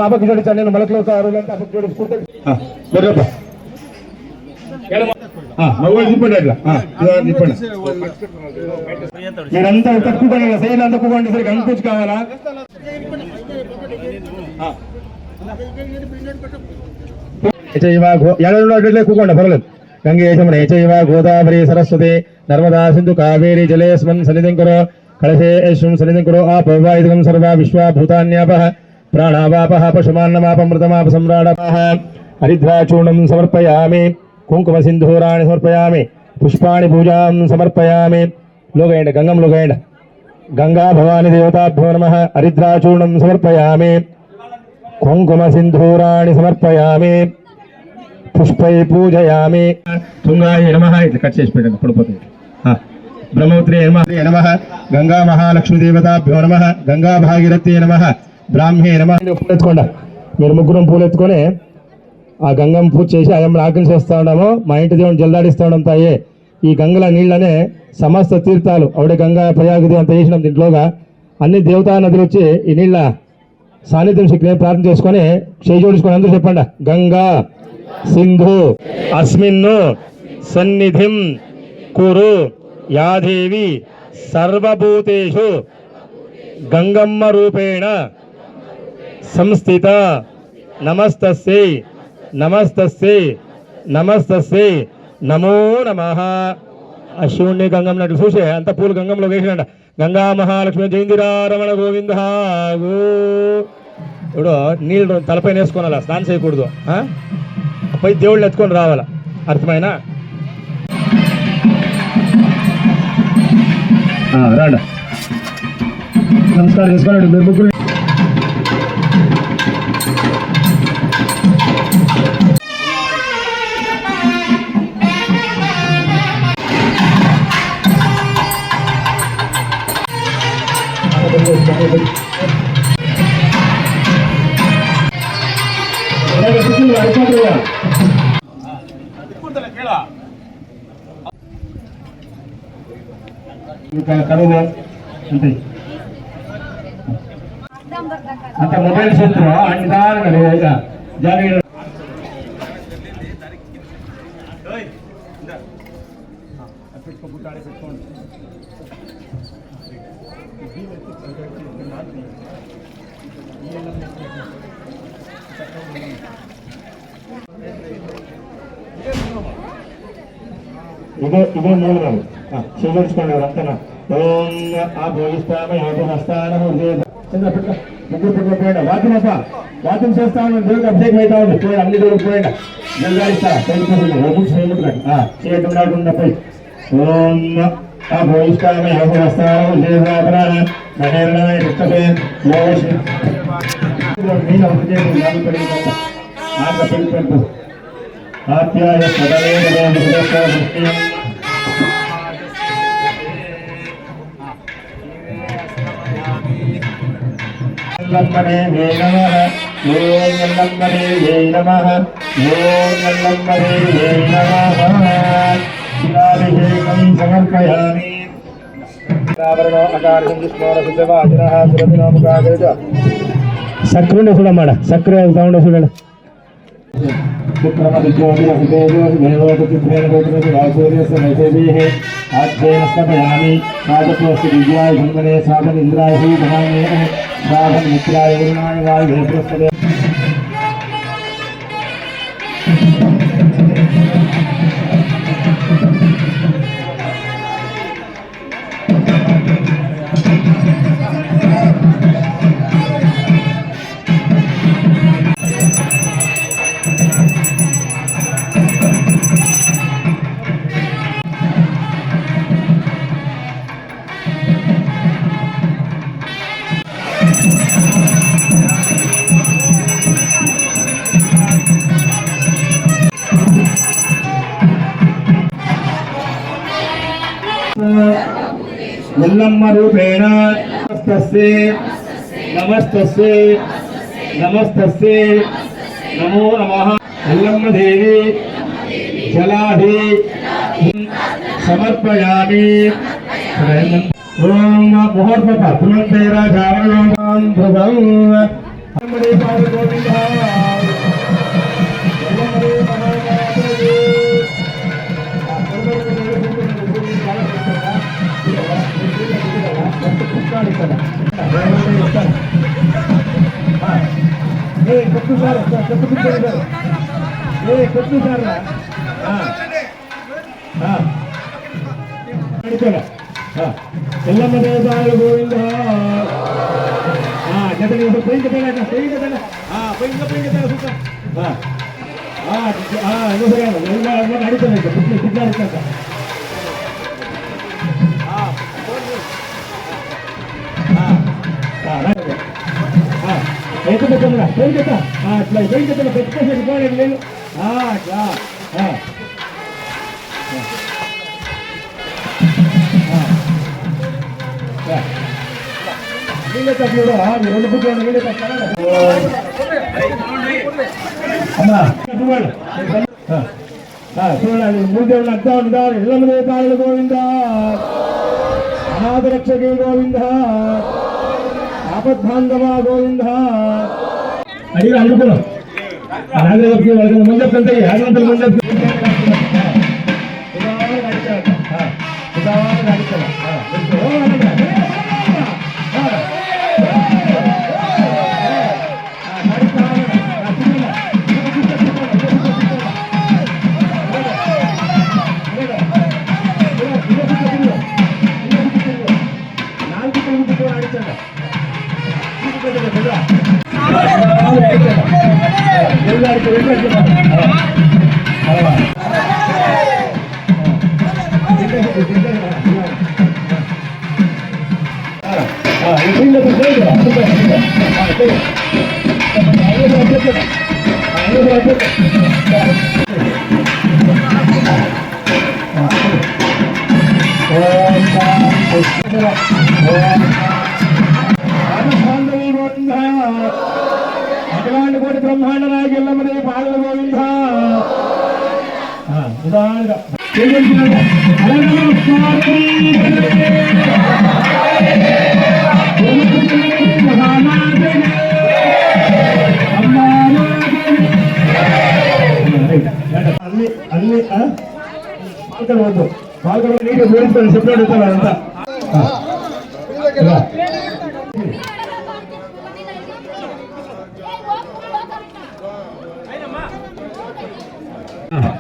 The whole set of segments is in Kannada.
आपकी जोड़ी चढ़ने मलक लोग जोड़ी మీరంతా తక్కువండి సైడ్ అంతా తక్కువండి సరికి అంకుచ్ కావాలా కూకోండి పర్లేదు గంగే యమునే చైవ గోదావరి సరస్వతి నర్మదా సింధు కావేరి జలేస్మన్ సన్నిధిం కురు కళశేశ్వం సన్నిధిం కురు ఆపవాయుధం సర్వ విశ్వభూతాన్యాపః ప్రాణావాపః పశుమాన్నమాపమృతమాప సమ్రాడపః హరిద్రాచూర్ణం సమర్పయామి కుంకుమ సింధూరాన్ని సమర్పయామి పుష్పాణి పూజాం సమర్పయామి లోగయండి గంగం లోగయండి గంగా భవాని దేవతాభ్యో నమః హరిద్రాచూర్ణం సమర్పయామి కుంకుమ సింధూరాన్ని సమర్పయామి పుష్పై పూజయామి తుంగాయ నమః ఇట్లా కట్ చేసి పెట్టండి పడిపోతుంది బ్రహ్మోత్రే నమః గంగా మహాలక్ష్మి దేవతాభ్యో నమః గంగా భాగీరథ్యే నమః బ్రాహ్మే నమః పూలు ఎత్తుకోండి మీరు ముగ్గురం పూలు ఎత్తుకొని ఆ గంగం పూజ చేసి అయం ఆకలి చేస్తూ ఉన్నాము మా ఇంటి దేవుని జల్దాడిస్తూ ఉన్నాం తాయే ఈ గంగల నీళ్ళనే సమస్త తీర్థాలు ఆవిడ గంగా ప్రయాగది అంత చేసినాం దీంట్లోగా అన్ని దేవతా నదులు వచ్చి ఈ నీళ్ళ సాన్నిధ్యం శక్తిని ప్రార్థన చేసుకొని చేయి జోడించుకొని అందరూ చెప్పండి గంగా సింధు అస్మిన్ను సన్నిధిం కురు యాదేవి సర్వభూతేషు గంగమ్మ రూపేణ సంస్థిత నమస్తస్యై నమస్తస్యై నమస్తస్యై నమో నమః ఆ శివుణ్ణి గంగం నటు చూసే అంత పూలు గంగంలో వేసినట గంగా మహాలక్ష్మి జయంతిరా రమణ గోవింద ఇప్పుడు నీళ్ళు తలపైన వేసుకోవాలా స్నానం చేయకూడదు పోయి దేవుళ్ళు ఎత్తుకొని రావాలా అర్థమైనా రాండి నమస్కారం చేసుకోండి మీరు ముగ్గురు కరువు అంతే అంత మొబైల్ సూత్రం అన్ని దారుగా జాగ్రత్త ఇదే మూలం చేయించుకోండి అంతనా ఓం ఆ భోగిస్తామ ముగ్గురు వాకినప్ప వాకిం చేస్తా ఉన్నాను దేవుడికి అభిషేకం అవుతా ఉంది పోయి అన్ని దేవుడికి పోయినా జల్గాడిస్తా చేయకుండా పోయి ఓం ఆ భోగిస్తామ ఆప్యాయ నమః ఓం నల్లమ్మదే నమః ఓం నల్లమ్మదే నమః శిలాభిషేకం సమర్పయామి ఆవరణో అకారం విష్ణోర సుదేవాదినః సురభినామకాగజ ಸಕ್ಕರೆ ಉಂಡೆ ಸುಡ ಮಾಡ ಸಕ್ಕರೆ ತಗೊಂಡೆ ಸುಡೋಣ आज्ञेनस्तपयामि राजपोस्तु दिव्याय जन्मने साधन इंद्राय भवाने साधन मित्राय वरुणाय वायुवे बृहस्पते यल्लम्म रूपेण नमस्तस्ये नमस्तस्ये नमस्तस्ये नमो नमः यल्लम्म देवी जलाधि समर्पयामि ओम मुहूर्त पुनर्तेरा जावरणं ध्रुवं ఎల్లమ్మ దేవతాలు గోవింద జతని పోయింది అట్లా పెట్టుకోసి పోలేదు లేదు అట్లా రెండు పుట్టిన చూడాలి మూడు దేవుళ్ళు అర్థం ఉంటారు ఎల్లమ్మ దేవతాలు గోవింద అనాథరక్షకే గోవింద ఆపద్బాంధవ గోవింద అడిగి అనుకున్నాం ముందు చెప్తుంటే యాదవంతులు ముందు అఖిలాండ కోటి బ్రహ్మాండ నాయకు ఎల్లమ్మదే పాదల గోవింద ఉదాహరణగా అన్ని అన్ని పాల్గొనవద్దు పాల్గొన నీకు జోడించుకొని సెపరేట్ అవుతారు అంతా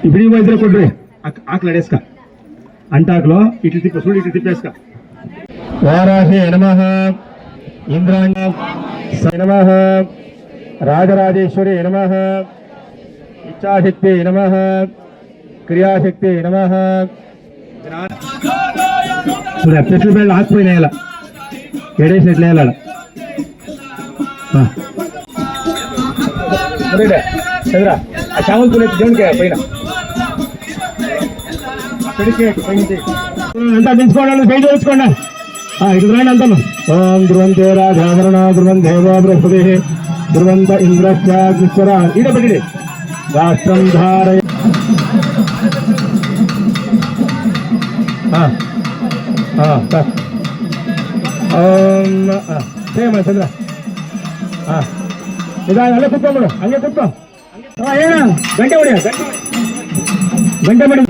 ఇప్పుడు ఈ వైద్యులు కొట్టు ఆకులు అడేసుక అంటాకులో ఇట్లు తిప్ప చూడు ఇట్లు తిప్పేసుక వారాహి నమః ఇంద్రాణి నమః రాజరాజేశ్వరి నమః ఇచ్ఛాశక్తి నమః క్రియాశక్తి నమః చూడ చెట్లు బెళ్ళ ఆకుపోయినాయి ఇలా ఎడేసినట్లు వేయాల చంద్రా ఆ చామంతులు దేవునికి పైన అంతా దించుకోండి పై తెచ్చుకోండి ఇటు రండి అంతా ఓం ధ్రువంతే రాజావరణ ధ్రువం దేవో బృహస్పతి ధ్రువంత ఇంద్రశ్చాగ్నిశ్వర ఇడ పెట్టి రాష్ట్రం ధారయ ఓం చంద్ర ನಿಧಾನ ಅಲ್ಲೇ ಕುತ್ಕೊಂಡ್ಬಿಡು, ಹಂಗೆ ಕುತ್ಕೋ. ಏನ ಗಂಟೆ ಹೊಡಿಯ, ಗಂಟೆ ಹೊಡಿ.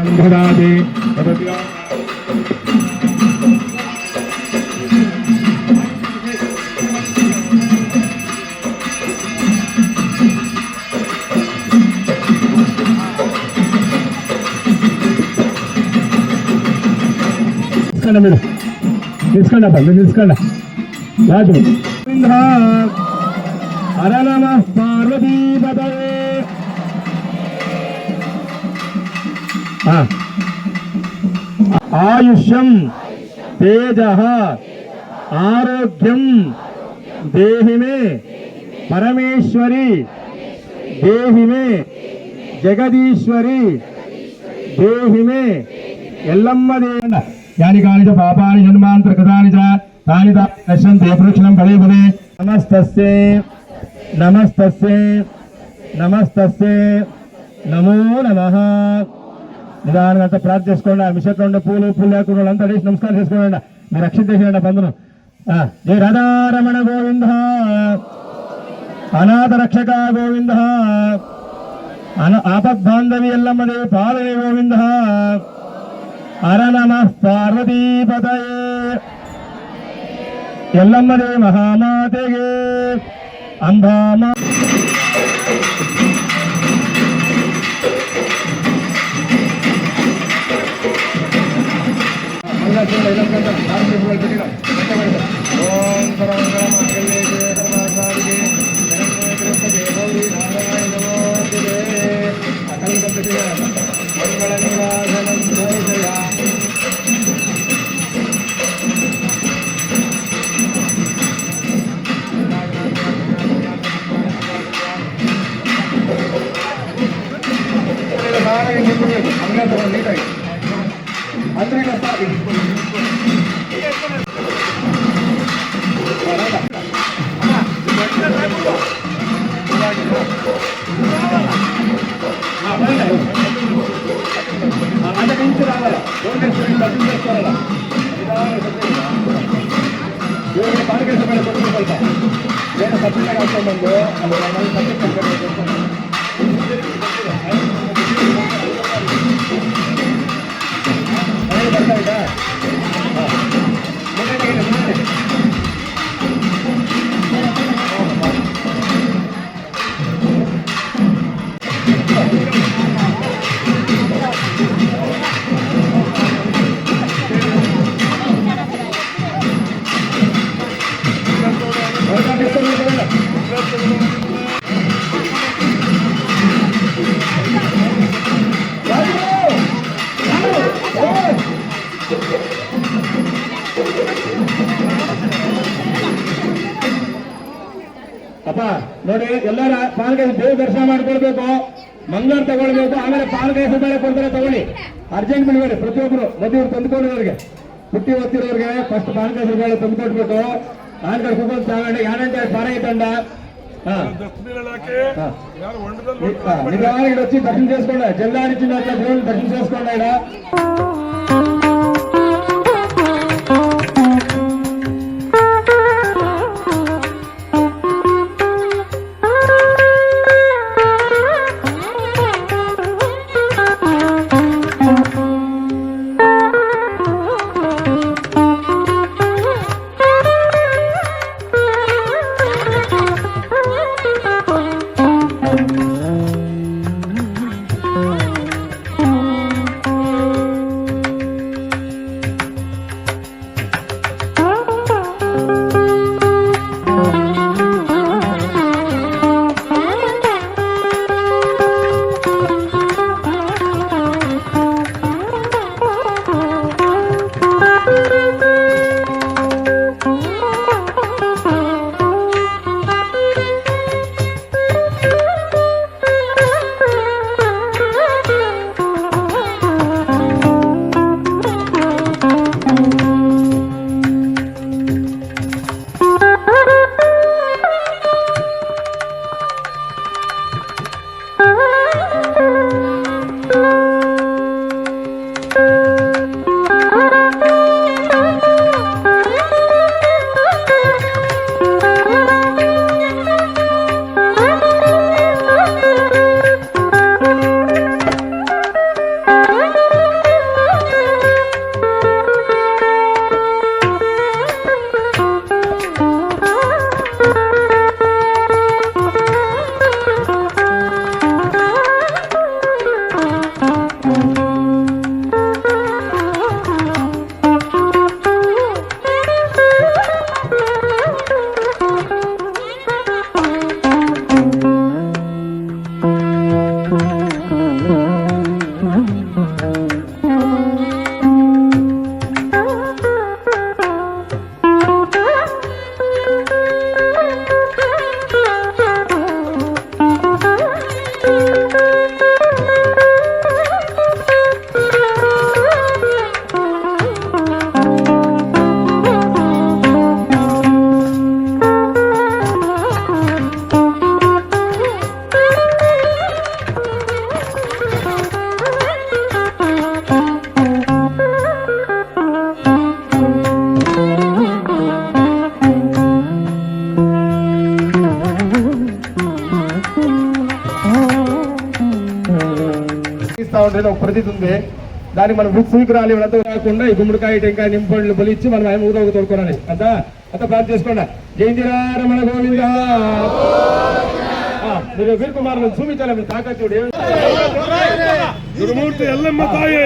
మీరు నిలుచుకోండి, మీరు నిలుచుకోండి. రాజు హర నమ పార్వతీపతయే. ఆయుష్యం తేజః ఆరోగ్యం దేహి మే పరమేశ్వరి దేహి మే జగదీశ్వరి దేహి మే ఎల్లమ్మ దేవ. యాని కాని చ పాపాని జన్మాంతర కృతాని చ తాని నశ్యంతి ప్రదక్షిణం పదే పదే. నమస్తస్యే నమస్తస్యే నమస్తస్యే నమో నమః. నిదానంగా అంతా ప్రార్థన చేసుకోండి. ఆ మిషట్లో ఉండే పూలు లేకుండా వాళ్ళంతా వేసి నమస్కారం చేసుకోండి. మీరు రక్షణ చేసేయండి బంధును. జయ రాధారమణ గోవింద, అనాథ రక్షక గోవింద, ఆపద్బాంధవి ఎల్లమ్మదేవి పాదవి గోవింద. హర నమః పార్వతీపతయే. ఎల్లమ్మదేవి మహామాతేగే అంబామా. ఓం ಅಪ್ಪ ನೋಡಿ, ಎಲ್ಲರ ಪಾಲ್ಗೆ ದೇವ್ ದರ್ಶನ ಮಾಡ್ಕೊಳ್ಬೇಕು, ಮಂಗಳೂರು ತಗೊಳ್ಬೇಕು, ಆಮೇಲೆ ಪಾಲ್ಗೆ ಬೇಳೆ ಕೊಡ್ತಾರೆ ತಗೊಳ್ಳಿ. ಅರ್ಜೆಂಟ್ ಬಿಡ್ಬೇಡಿ, ಪ್ರತಿಯೊಬ್ಬರು ಮದುವೆ ತಂದುಕೊಂಡವ್ರಿಗೆ, ಪುಟ್ಟಿ ಓದ್ತಿರೋರಿಗೆ ಫಸ್ಟ್ ಪಾಲ್ಗೆ ಬೇಳೆ ತಂದುಕೊಡ್ಬೇಕು. ಆನ್ಕಡೆ ಕುತ್ಕೊಂಡು ತಗೊಂಡು ಯಾರಂటే పారయ్య తండ నిదానికి వచ్చి దర్శనం చేసుకోండి. జిల్లానిచ్చిన దేవుని దర్శనం చేసుకోండి. ఇక్కడ ఇస్తా ఉండేది ఒక ప్రతిది ఉంది. దానికి మనం విగ్రహాలు ఇవ్వడంతో కాకుండా ఈ గుమ్మడికాయ టెంకాయ నింపండ్లు బలిచ్చి మనం ఆయన ఊరొక తోడుకోవాలి. అంతా అంతా ప్రార్థన చేసుకోండి. జయంతిరారమణ గోవింద. మీరు వీర్ కుమార్ చూపించాలి. మీరు తాకూడు గురుమూర్తి ఎల్లమ్మ తాయే,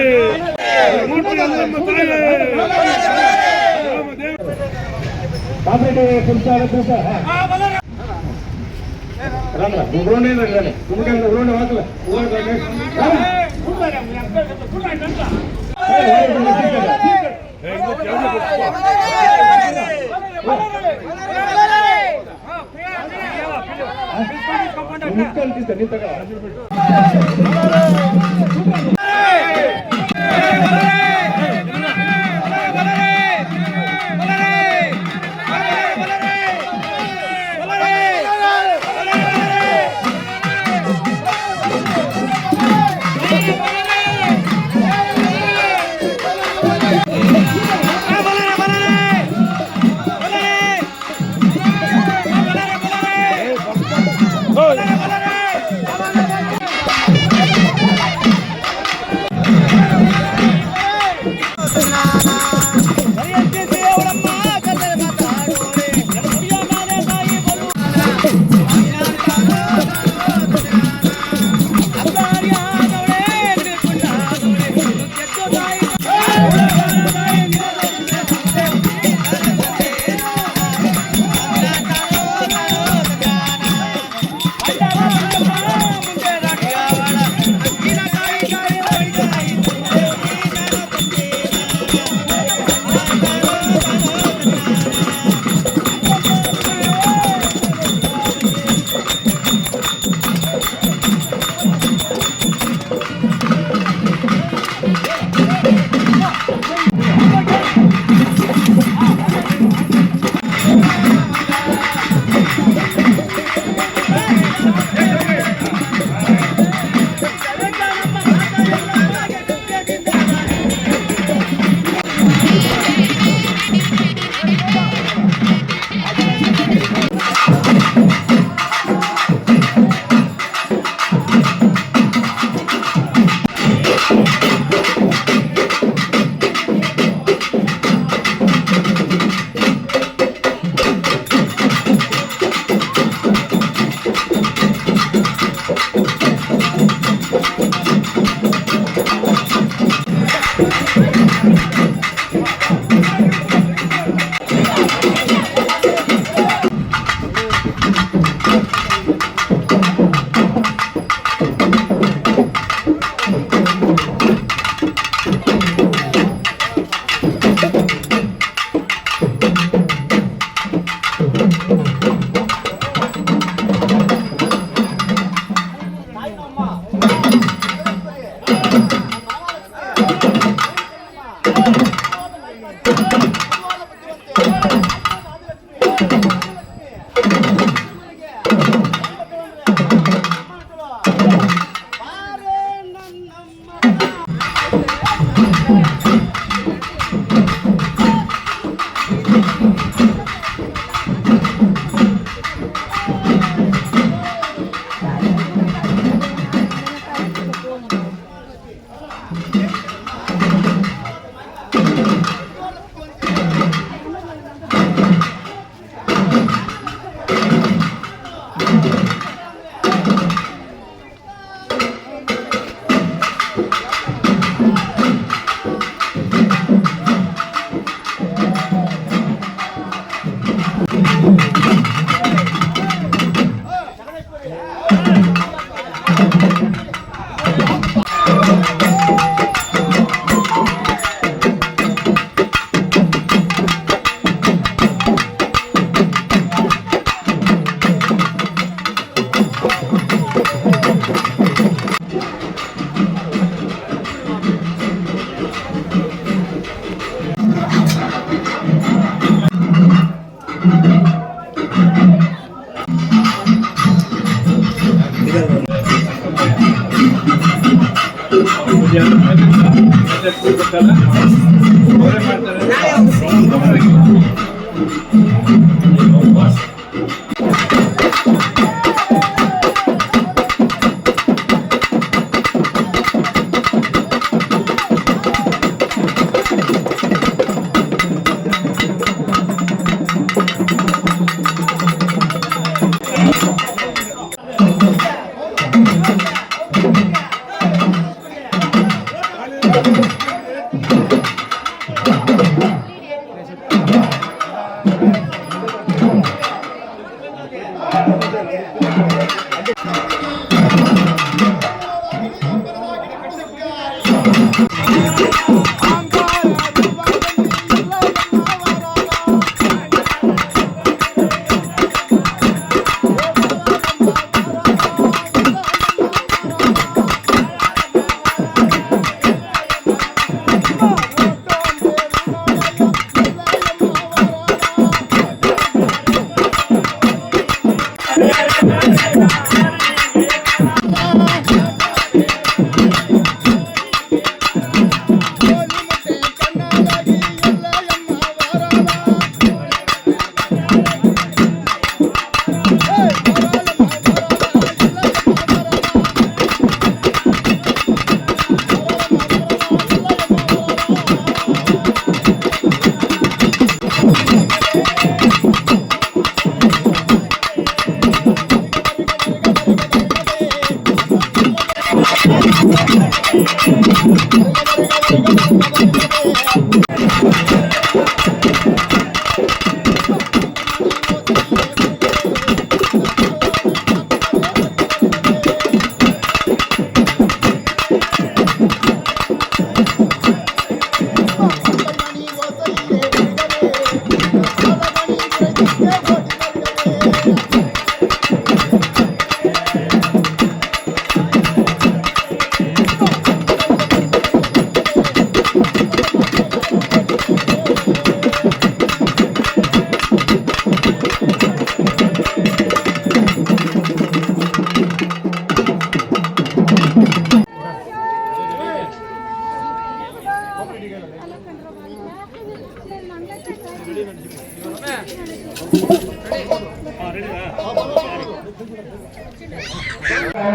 గురుమూర్తి ఎల్లమ్మ తాయే. కాపరేటి పురుషాలు చూసా రామరా ఊరోనే రండి. గుమ్మడికాయ ఊరోనే వాకుల ముక్కలు తీస్తా నీతగా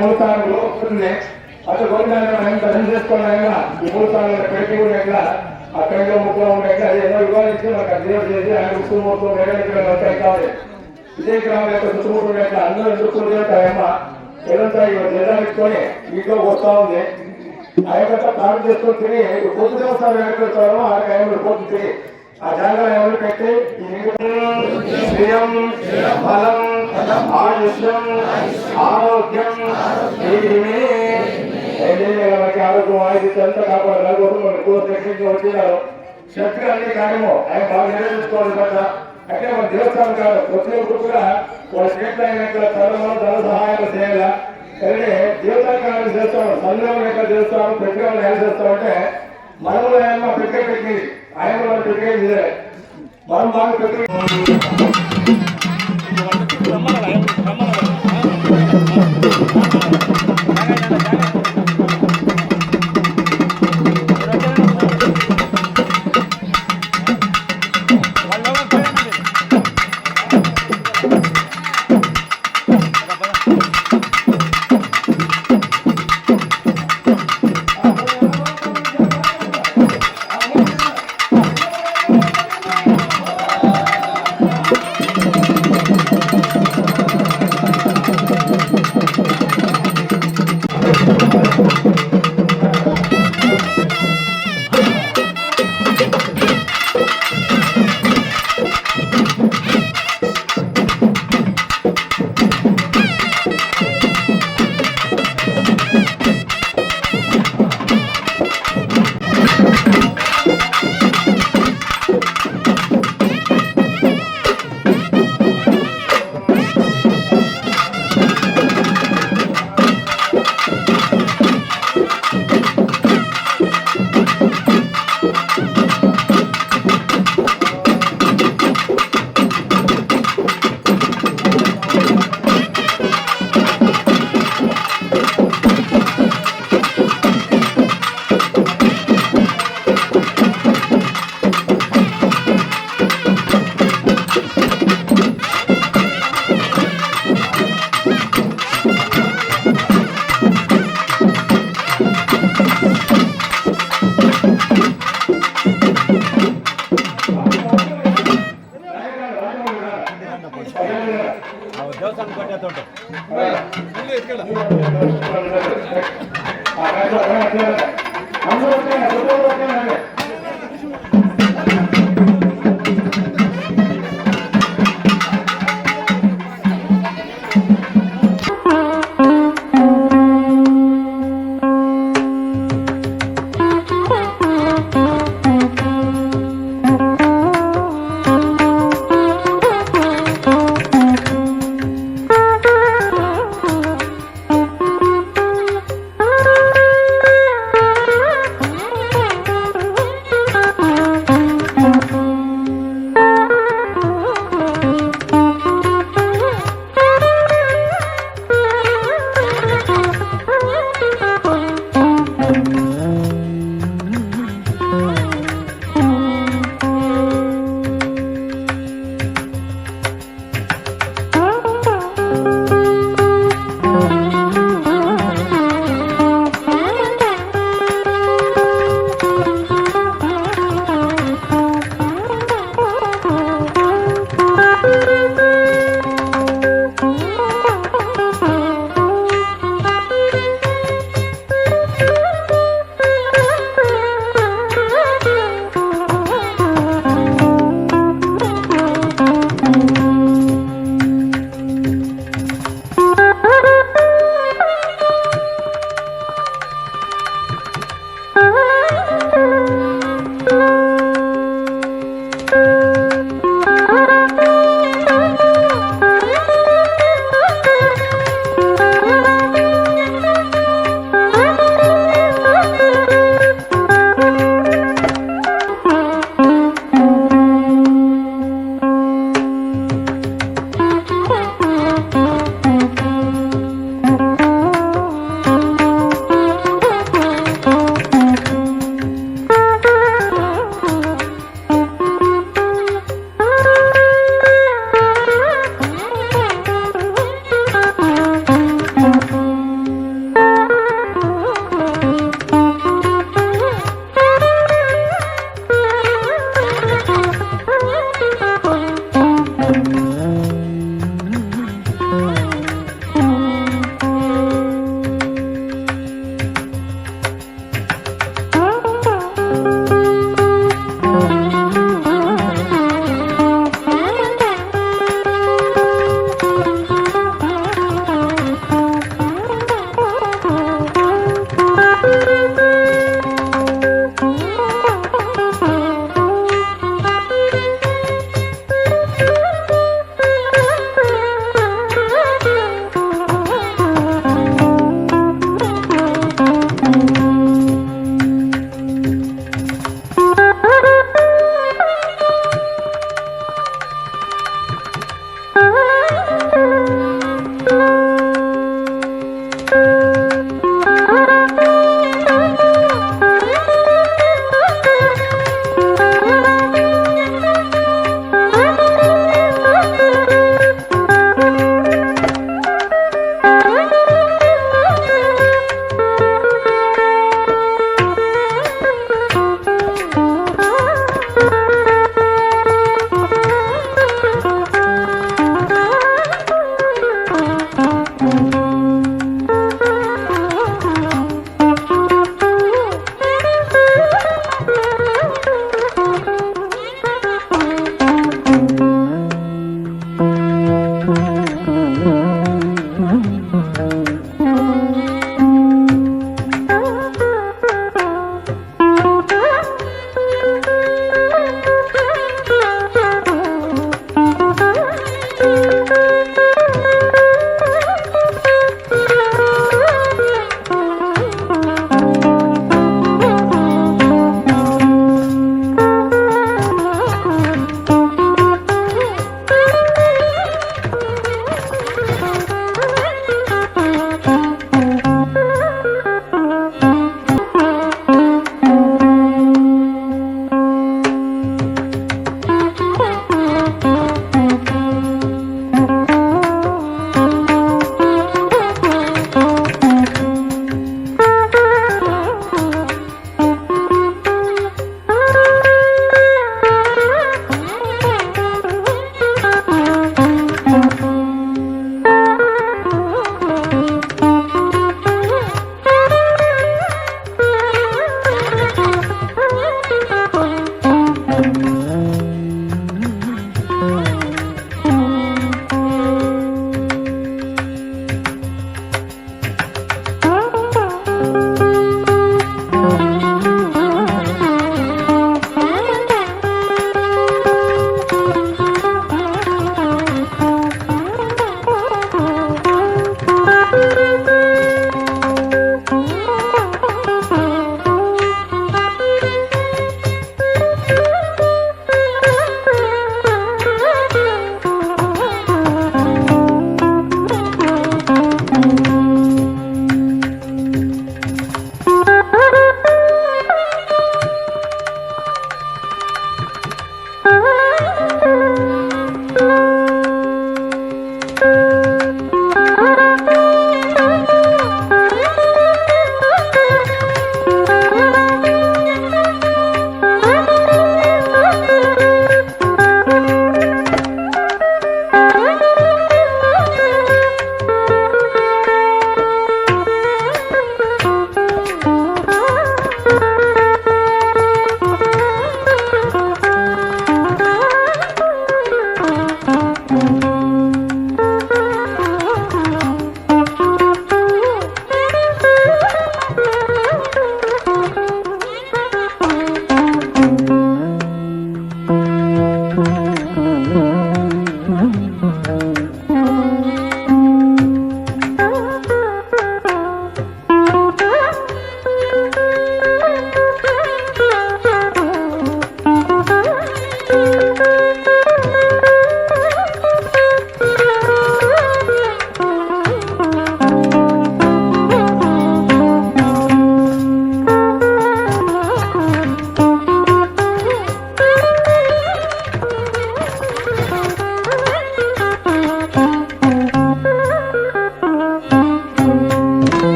మూడు సార్లు వస్తుంది అటు గోవిందాన్ని దర్శనం చేసుకోవడం ఈ మూడు సార్లు పెట్టి కూడా అక్కడ ముక్కులో ఉండే అది ఎన్నో వివాదించి మనకు అధ్యయనం చేసి ఆయన చుట్టుముట్టు వేరే ఉంటాయి కావాలి విజయగ్రామం యొక్క చుట్టుముట్టు అందరూ ఎదుర్కొంటాయమ్మ ఏదంతా నిర్ధారించుకొని ఇంట్లో వస్తా ఉంది ఆ యొక్క ప్రారంభం చేసుకొని తిని పొద్దు దేవస్థానం ఎక్కడికి వచ్చారో ఆ టైంలో పొద్దు తిని ఆ జాగ్రత్త ఎవరు పెట్టి శ్రియం బలం ఆయుష్యం ఆరోగ్యం ఆరోగ్యం ఆయుష్యం అంతా కాపాడాలి వచ్చినారు శక్తి అన్ని కార్యము ఆయన బాగా నెరవేర్చుకోవాలి కదా అంటే మన దేవస్థానం కాదు ప్రతి ఒక్కరు కూడా వాళ్ళ స్టేట్ అయిన చదవడం ధన సహాయాలు చేయాలి కానీ దేవతా కార్యాలు చేస్తాం సందేహం ఎక్కడ చేస్తాం ప్రక్రియలు ఎలా చేస్తామంటే మనము ఆయన ప్రక్రియ పెట్టి ఆయన మనం ప్రక్రియ చేయాలి మనం బాగా ప్రక్రియ ದೇವಸ್ಥಾನ ಕಟ್ಟೆ ತೋಟ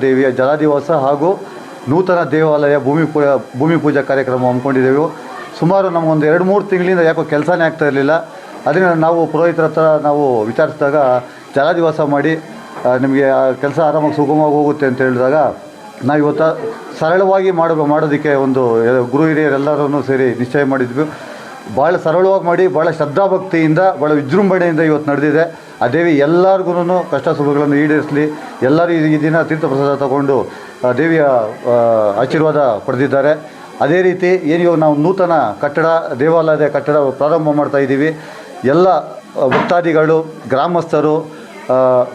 ದೇವಿಯ ಜಲದಿವಸ ಹಾಗೂ ನೂತನ ದೇವಾಲಯ ಭೂಮಿ ಪೂಜಾ ಕಾರ್ಯಕ್ರಮ ಹಮ್ಮಿಕೊಂಡಿದ್ದೆವು. ಸುಮಾರು ನಮಗೊಂದು 2-3 ತಿಂಗಳಿಂದ ಯಾಕೋ ಕೆಲಸನೇ ಆಗ್ತಾ ಇರಲಿಲ್ಲ. ಅದರಿಂದ ನಾವು ಪುರೋಹಿತರ ಹತ್ರ ನಾವು ವಿಚಾರಿಸಿದಾಗ ಜಲದಿವಸ ಮಾಡಿ ನಿಮಗೆ ಕೆಲಸ ಆರಾಮಾಗಿ ಸುಗಮವಾಗಿ ಹೋಗುತ್ತೆ ಅಂತ ಹೇಳಿದಾಗ ನಾವು ಇವತ್ತು ಸರಳವಾಗಿ ಮಾಡೋದಕ್ಕೆ ಒಂದು ಗುರು ಹಿರಿಯರೆಲ್ಲರನ್ನು ಸೇರಿ ನಿಶ್ಚಯ ಮಾಡಿದ್ವಿ. ಭಾಳ ಸರಳವಾಗಿ ಮಾಡಿ ಭಾಳ ಶ್ರದ್ಧಾಭಕ್ತಿಯಿಂದ ಭಾಳ ವಿಜೃಂಭಣೆಯಿಂದ ಇವತ್ತು ನಡೆದಿದೆ. ಆ ದೇವಿ ಎಲ್ಲರಿಗೂ ಕಷ್ಟ ಸುಖಗಳನ್ನು ಈಡೇರಿಸಲಿ. ಎಲ್ಲರೂ ಈ ದಿನ ತೀರ್ಥ ಪ್ರಸಾದ ತಗೊಂಡು ದೇವಿಯ ಆಶೀರ್ವಾದ ಪಡೆದಿದ್ದಾರೆ. ಅದೇ ರೀತಿ ಏನು ನಾವು ನೂತನ ಕಟ್ಟಡ ದೇವಾಲಯದ ಕಟ್ಟಡ ಪ್ರಾರಂಭ ಮಾಡ್ತಾ ಇದ್ದೀವಿ. ಎಲ್ಲ ಭಕ್ತಾದಿಗಳು, ಗ್ರಾಮಸ್ಥರು,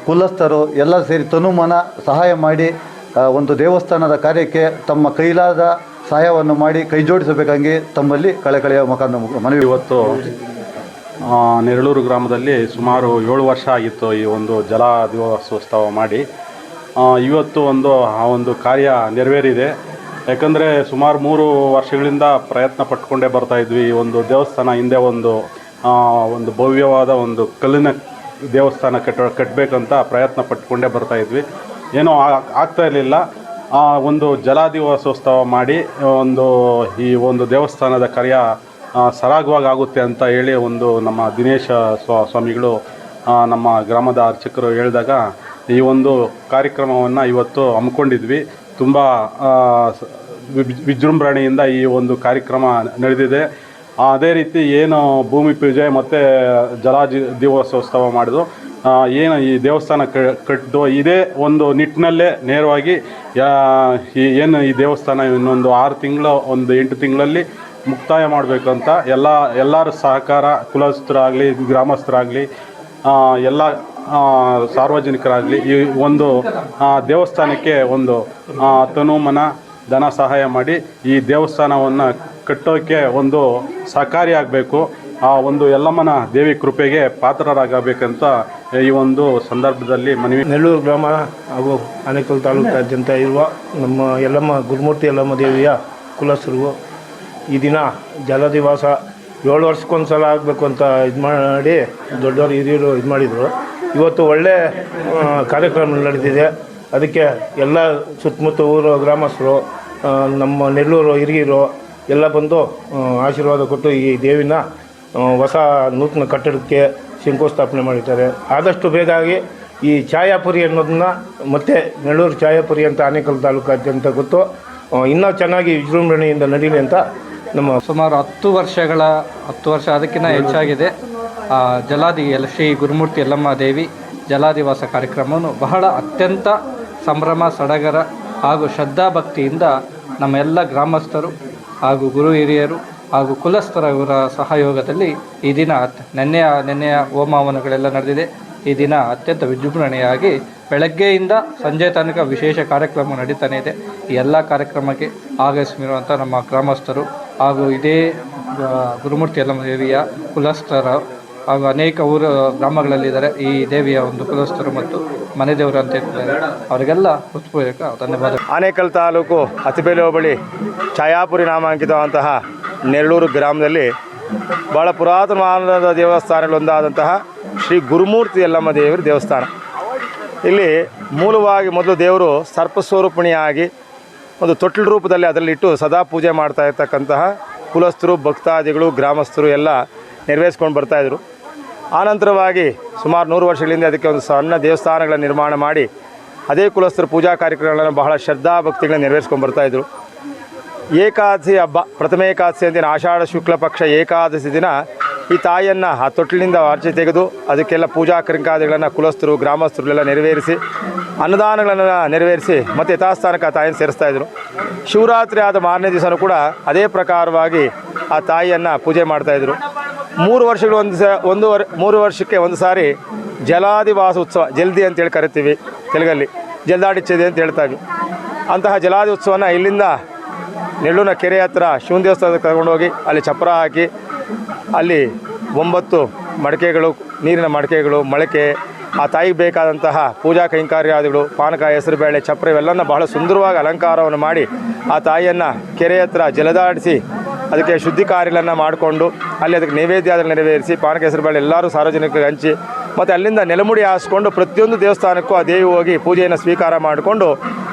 ಕುಲಸ್ಥರು ಎಲ್ಲ ಸೇರಿ ತನುಮನ ಸಹಾಯ ಮಾಡಿ ಒಂದು ದೇವಸ್ಥಾನದ ಕಾರ್ಯಕ್ಕೆ ತಮ್ಮ ಕೈಲಾದ ಸಹಾಯವನ್ನು ಮಾಡಿ ಕೈ ಜೋಡಿಸಬೇಕಂಗೆ ತಮ್ಮಲ್ಲಿ ಕಳೆಕಳೆಯ ಮನವಿ. ಇವತ್ತು ನೆರಳೂರು ಗ್ರಾಮದಲ್ಲಿ ಸುಮಾರು 7 ವರ್ಷ ಆಗಿತ್ತು ಈ ಒಂದು ಜಲ ದಿವಸೋತ್ಸವ ಮಾಡಿ. ಇವತ್ತು ಆ ಒಂದು ಕಾರ್ಯ ನೆರವೇರಿದೆ. ಯಾಕಂದರೆ ಸುಮಾರು 3 ವರ್ಷಗಳಿಂದ ಪ್ರಯತ್ನ ಪಟ್ಕೊಂಡೇ ಬರ್ತಾಯಿದ್ವಿ. ಈ ಒಂದು ದೇವಸ್ಥಾನ ಹಿಂದೆ ಒಂದು ಭವ್ಯವಾದ ಒಂದು ಕಲ್ಲಿನ ದೇವಸ್ಥಾನ ಕಟ್ಟಬೇಕಂತ ಪ್ರಯತ್ನ ಪಟ್ಕೊಂಡೇ ಬರ್ತಾಯಿದ್ವಿ. ಏನೋ ಆಗ್ತಾ ಇರಲಿಲ್ಲ. ಒಂದು ಜಲದಿವಸೋತ್ಸವ ಮಾಡಿ ಈ ಒಂದು ದೇವಸ್ಥಾನದ ಕಾರ್ಯ ಸರಾಗವಾಗಿ ಆಗುತ್ತೆ ಅಂತ ಹೇಳಿ ನಮ್ಮ ದಿನೇಶ ಸ್ವಾಮಿಗಳು ನಮ್ಮ ಗ್ರಾಮದ ಅರ್ಚಕರು ಹೇಳಿದಾಗ ಈ ಒಂದು ಕಾರ್ಯಕ್ರಮವನ್ನು ಇವತ್ತು ಹಮ್ಮಿಕೊಂಡಿದ್ವಿ. ತುಂಬ ವಿಜೃಂಭಣೆಯಿಂದ ಈ ಒಂದು ಕಾರ್ಯಕ್ರಮ ನಡೆದಿದೆ. ಅದೇ ರೀತಿ ಏನು ಭೂಮಿ ಪೂಜೆ ಮತ್ತು ದಿವಸೋತ್ಸವ ಮಾಡಿದ್ರು, ಏನು ಈ ದೇವಸ್ಥಾನ ಕಟ್ಟಿದ್ದು ಇದೇ ಒಂದು ನಿಟ್ಟಿನಲ್ಲೇ ನೇರವಾಗಿ ಏನು ಈ ದೇವಸ್ಥಾನ ಇನ್ನೊಂದು 6 ತಿಂಗಳು 8 ತಿಂಗಳಲ್ಲಿ ಮುಕ್ತಾಯ ಮಾಡಬೇಕಂತ ಎಲ್ಲರ ಸಹಕಾರ, ಕುಲಸ್ಥರಾಗಲಿ ಗ್ರಾಮಸ್ಥರಾಗಲಿ ಎಲ್ಲ ಸಾರ್ವಜನಿಕರಾಗಲಿ ಈ ಒಂದು ದೇವಸ್ಥಾನಕ್ಕೆ ತನುಮನ ಧನ ಸಹಾಯ ಮಾಡಿ ಈ ದೇವಸ್ಥಾನವನ್ನು ಕಟ್ಟೋಕ್ಕೆ ಸಹಕಾರಿಯಾಗಬೇಕು. ಯಲ್ಲಮ್ಮನ ದೇವಿ ಕೃಪೆಗೆ ಪಾತ್ರರಾಗಬೇಕಂತ ಈ ಒಂದು ಸಂದರ್ಭದಲ್ಲಿ ಮನವಿ. ನೆರಳೂರು ಗ್ರಾಮ ಹಾಗೂ ಆನೇಕಲ್ ತಾಲೂಕಾದ್ಯಂತ ಇರುವ ನಮ್ಮ ಯಲ್ಲಮ್ಮ ಗುರುಮೂರ್ತಿ ಯಲ್ಲಮ್ಮ ದೇವಿಯ ಕುಲಸ್ಥರು ಈ ದಿನ ಜಲದಿವಸ 7 ವರ್ಷಕ್ಕೊಂದು ಸಲ ಆಗಬೇಕು ಅಂತ ಮಾಡಿ ದೊಡ್ಡವರು ಹಿರಿಯರು ಮಾಡಿದರು. ಇವತ್ತು ಒಳ್ಳೆ ಕಾರ್ಯಕ್ರಮ ನಡೆದಿದೆ. ಅದಕ್ಕೆ ಎಲ್ಲ ಸುತ್ತಮುತ್ತ ಊರು ಗ್ರಾಮಸ್ಥರು, ನಮ್ಮ ನೆರಳೂರು ಹಿರಿಯರು ಎಲ್ಲ ಬಂದು ಆಶೀರ್ವಾದ ಕೊಟ್ಟು ಈ ದೇವಿನ ಹೊಸ ನೂತನ ಕಟ್ಟಡಕ್ಕೆ ಶಂಕುಸ್ಥಾಪನೆ ಮಾಡಿದ್ದಾರೆ. ಆದಷ್ಟು ಬೇಗಾಗಿ ಈ ಛಾಯಾಪುರಿ ಅನ್ನೋದನ್ನ ಮತ್ತೆ ನೆರಳೂರು ಛಾಯಾಪುರಿ ಅಂತ ಆನೇಕಲ್ ತಾಲೂಕಾದ್ಯಂತ ಗೊತ್ತು ಇನ್ನೂ ಚೆನ್ನಾಗಿ ವಿಜೃಂಭಣೆಯಿಂದ ನಡೀಲಿ ಅಂತ ನಮ್ಮ ಸುಮಾರು 10 ವರ್ಷ ಅದಕ್ಕಿಂತ ಹೆಚ್ಚಾಗಿದೆ. ಶ್ರೀ ಗುರುಮೂರ್ತಿ ಯಲ್ಲಮ್ಮ ದೇವಿ ಜಲಾದಿವಾಸ ಕಾರ್ಯಕ್ರಮವನ್ನು ಬಹಳ ಅತ್ಯಂತ ಸಂಭ್ರಮ ಸಡಗರ ಹಾಗೂ ಶ್ರದ್ಧಾಭಕ್ತಿಯಿಂದ ನಮ್ಮ ಎಲ್ಲ ಗ್ರಾಮಸ್ಥರು ಹಾಗೂ ಗುರು ಹಿರಿಯರು ಹಾಗೂ ಕುಲಸ್ಥರವರ ಸಹಯೋಗದಲ್ಲಿ ಈ ದಿನ ನೆನ್ನೆಯ ಹೋಮವನಗಳೆಲ್ಲ ನಡೆದಿದೆ. ಈ ದಿನ ಅತ್ಯಂತ ವಿಜೃಂಭಣೆಯಾಗಿ ಬೆಳಗ್ಗೆಯಿಂದ ಸಂಜೆ ತನಕ ವಿಶೇಷ ಕಾರ್ಯಕ್ರಮ ನಡೀತಾನೆ ಇದೆ. ಈ ಎಲ್ಲ ಕಾರ್ಯಕ್ರಮಕ್ಕೆ ಆಗಮಿಸಿರುವಂಥ ನಮ್ಮ ಗ್ರಾಮಸ್ಥರು ಹಾಗೂ ಇದೇ ಗುರುಮೂರ್ತಿ ಯಲ್ಲಮ್ಮ ದೇವಿಯ ಕುಲಸ್ಥರ ಹಾಗೂ ಅನೇಕ ಗ್ರಾಮಗಳಲ್ಲಿದ್ದಾರೆ ಈ ದೇವಿಯ ಕುಲಸ್ಥರು ಮತ್ತು ಮನೆ ದೇವರು ಅಂತ ಹೇಳ್ತಾರೆ. ಅವರಿಗೆಲ್ಲ ಹೃತ್ಪೂರ್ವಕ ಧನ್ಯವಾದ. ಆನೇಕಲ್ ತಾಲೂಕು ಅತಿಬೇಲೆ ಹೋಬಳಿ ಛಾಯಾಪುರಿ ನಾಮಾಂಕಿತವಂತಹ ನೆರಳೂರು ಗ್ರಾಮದಲ್ಲಿ ಭಾಳ ಪುರಾತನವಾದ ದೇವಸ್ಥಾನಗಳೊಂದಾದಂತಹ ಶ್ರೀ ಗುರುಮೂರ್ತಿ ಯಲ್ಲಮ್ಮ ದೇವರ ದೇವಸ್ಥಾನ. ಇಲ್ಲಿ ಮೂಲವಾಗಿ ಮೊದಲು ದೇವರು ಸರ್ಪಸ್ವರೂಪಿಣಿಯಾಗಿ ಒಂದು ತೊಟ್ಟಿಲು ರೂಪದಲ್ಲಿ ಅದರಲ್ಲಿಟ್ಟು ಸದಾ ಪೂಜೆ ಮಾಡ್ತಾ ಇರ್ತಕ್ಕಂತಹ ಕುಲಸ್ಥರು, ಭಕ್ತಾದಿಗಳು, ಗ್ರಾಮಸ್ಥರು ಎಲ್ಲ ನೆರವೇರಿಸ್ಕೊಂಡು ಬರ್ತಾಯಿದ್ರು. ಆನಂತರವಾಗಿ ಸುಮಾರು 100 ವರ್ಷಗಳಿಂದ ಅದಕ್ಕೆ ಒಂದು ಸಣ್ಣ ದೇವಸ್ಥಾನಗಳ ನಿರ್ಮಾಣ ಮಾಡಿ ಅದೇ ಕುಲಸ್ಥರ ಪೂಜಾ ಕಾರ್ಯಕ್ರಮಗಳನ್ನು ಬಹಳ ಶ್ರದ್ಧಾಭಕ್ತಿಗಳನ್ನ ನೆರವೇರಿಸ್ಕೊಂಡು ಬರ್ತಾಯಿದ್ರು. ಏಕಾದಶಿ ಹಬ್ಬ, ಪ್ರಥಮ ಏಕಾದಶಿ ಅಂದಿನ ಆಷಾಢ ಶುಕ್ಲ ಪಕ್ಷ ಏಕಾದಶಿ ದಿನ ಈ ತಾಯಿಯನ್ನು ಆ ತೊಟ್ಟಿಲಿಂದ ಆಚೆ ತೆಗೆದು ಅದಕ್ಕೆಲ್ಲ ಪೂಜಾ ಕೈಂಕರ್ಯಗಳನ್ನು ಕುಲಸ್ಥರು, ಗ್ರಾಮಸ್ಥರುಗಳೆಲ್ಲ ನೆರವೇರಿಸಿ ಅನ್ನದಾನಗಳನ್ನು ನೆರವೇರಿಸಿ ಮತ್ತು ಯಥಾಸ್ಥಾನಕ್ಕೆ ಆ ತಾಯಿಯನ್ನು ಸೇರಿಸ್ತಾಯಿದ್ರು. ಶಿವರಾತ್ರಿ ಆದ ಮಾರನೇ ದಿವಸನೂ ಕೂಡ ಅದೇ ಪ್ರಕಾರವಾಗಿ ಆ ತಾಯಿಯನ್ನು ಪೂಜೆ ಮಾಡ್ತಾಯಿದ್ರು. 3 ವರ್ಷಗಳು 3 ವರ್ಷಕ್ಕೆ ಒಂದು ಸಾರಿ ಜಲಾದಿವಾಸ ಉತ್ಸವ, ಜಲ್ದಿ ಅಂತೇಳಿ ಕರಿತೀವಿ ತೆಲುಗಲ್ಲಿ, ಜಲ್ದಾಡಿಚ್ಚದೆ ಅಂತ ಹೇಳ್ತಾಯಿದ್ವಿ. ಅಂತಹ ಜಲಾದಿ ಉತ್ಸವನ ಇಲ್ಲಿಂದ ನೆರಳೂರಿನ ಕೆರೆ ಹತ್ರ ಶಿವನ ದೇವಸ್ಥಾನಕ್ಕೆ ತಗೊಂಡೋಗಿ ಅಲ್ಲಿ ಚಪ್ರ ಹಾಕಿ ಅಲ್ಲಿ 9 ಮಡಕೆಗಳು, ನೀರಿನ ಮಡಕೆಗಳು, ಮೊಳಕೆ, ಆ ತಾಯಿಗೆ ಬೇಕಾದಂತಹ ಪೂಜಾ ಕೈಂಕರ್ಯಾದಿಗಳು, ಪಾನಕ, ಹೆಸರುಬೇಳೆ, ಚಪ್ರ ಇವೆಲ್ಲನ ಬಹಳ ಸುಂದರವಾಗಿ ಅಲಂಕಾರವನ್ನು ಮಾಡಿ ಆ ತಾಯಿಯನ್ನು ಕೆರೆ ಹತ್ರ ಜಲದಾಡಿಸಿ ಅದಕ್ಕೆ ಶುದ್ಧಿ ಕಾರ್ಯಗಳನ್ನು ಮಾಡಿಕೊಂಡು ಅಲ್ಲಿ ಅದಕ್ಕೆ ನೈವೇದ್ಯ ನೆರವೇರಿಸಿ ಪಾನಕ, ಹೆಸರುಬೇಳೆ ಎಲ್ಲರೂ ಸಾರ್ವಜನಿಕರಿಗೆ ಹಂಚಿ ಮತ್ತು ಅಲ್ಲಿಂದ ನೆಲಮುಡಿ ಹಾಸ್ಕೊಂಡು ಪ್ರತಿಯೊಂದು ದೇವಸ್ಥಾನಕ್ಕೂ ಆ ದೇವಿ ಹೋಗಿ ಪೂಜೆಯನ್ನು ಸ್ವೀಕಾರ ಮಾಡಿಕೊಂಡು